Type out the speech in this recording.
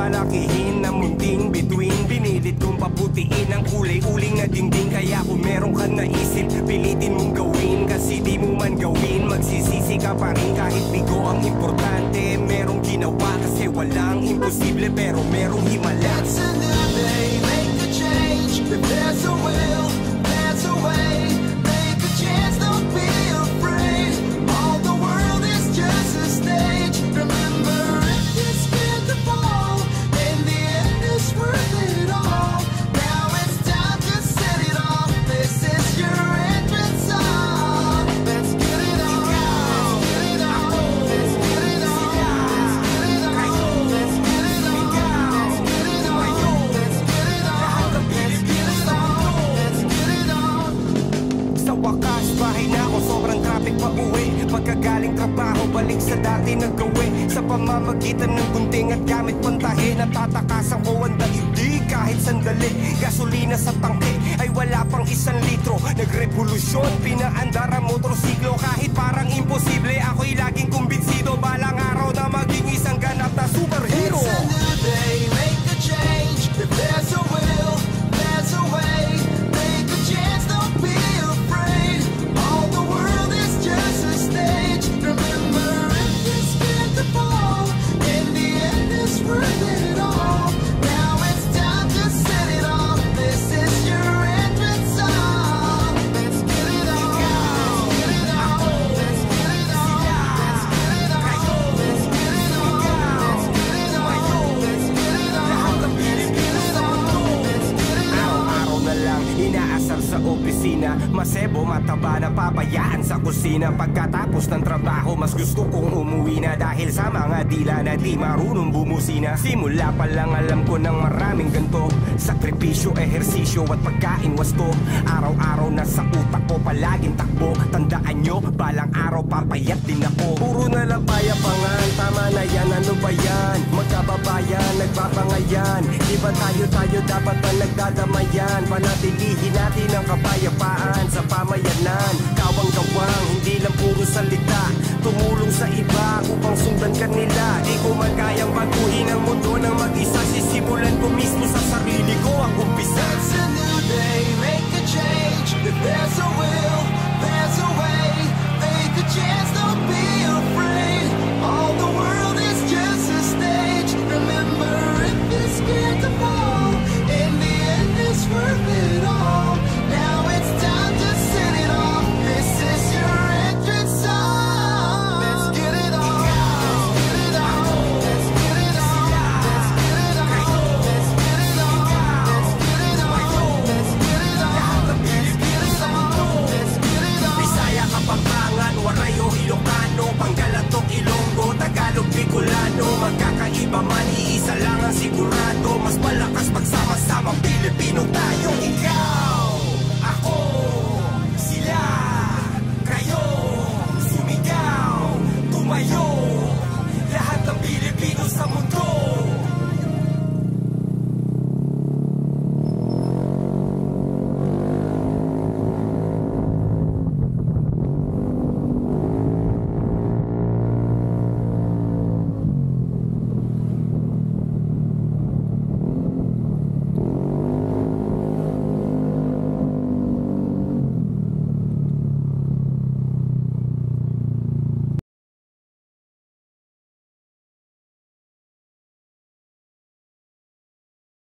palakihin na munting bituin. Binilit kong paputiin ang kulay-uling na dingding. Kaya kung meron ka naisip, pilitin mong gawin. Kasi di mo man gawin, magsisisi ka pa rin. Kahit bigo ang importante, merong ginawa. Kasi walang imposible, pero merong himala. It's a new day, make a change. If there's a will, there's a way. Make a chance, don't be afraid. All the world is just a stage. Remember, if you're scared to fall, in the end it's worth it all. Now it's time to set it off. This is your entrance song. Let's get it on. Let's get it on. Let's get it on. Let's get it on. Let's get it on. Let's get it on. Let's get it on. Let's get it on. Sa wakas, bahay na ako, sobrang traffic pa uwi. Pagkagaling trabaho, balik sa dati na gawin. Sa pamamagitan ng gunting at gamit pantahe, natatakasan ko ang daigdig kahit sandali. Gasolina sa tangke ay wala pang 1 litro. Nagrevolusyon, pinaandar ang motorsiklo. Kahit parang imposible, ako'y laging kumbinsido. Balang araw na maging isang ganap na superhero. It's a new day, make a change. If there's a will, there's a way. Make a chance, don't be afraid. All the world is just a stage. Remember, if you're scared to fall, in the end it's worth it all. Now it's time to set it off. This is your entrance song. Let's get it on. Let's get it on. Let's get it on. Let's get it on. Let's get it on. Let's get it on. Let's get it on. Let's get it on. Let's get it on. Araw-araw na lang inaasar sa opisina. Masebo, mataba na papayaan sa kusina. Pagkatapos ng trabaho, mas gusto kong umuwi na. Dahil sa mga dila na di marunong bumusina. Simula pa lang alam ko ng maraming ganto. Sakripisyo, ehersisyo at pagkain wasto. Araw-araw na sa utak ko palaging takbo. Tandaan nyo, balang araw papayat din ako. Puro na lang payapangan, tama na yan, ano ba yan? Magkababayan, nagpapangayan. Di ba tayo dapat na nagdadamayan? Panatilihin natin ang kapayapaan sa pamayanan. Kawang-gawang, hindi lang puro salita. Tumulong sa iba upang sundan kanila. Di ko man kayang baguhin ang mundo ng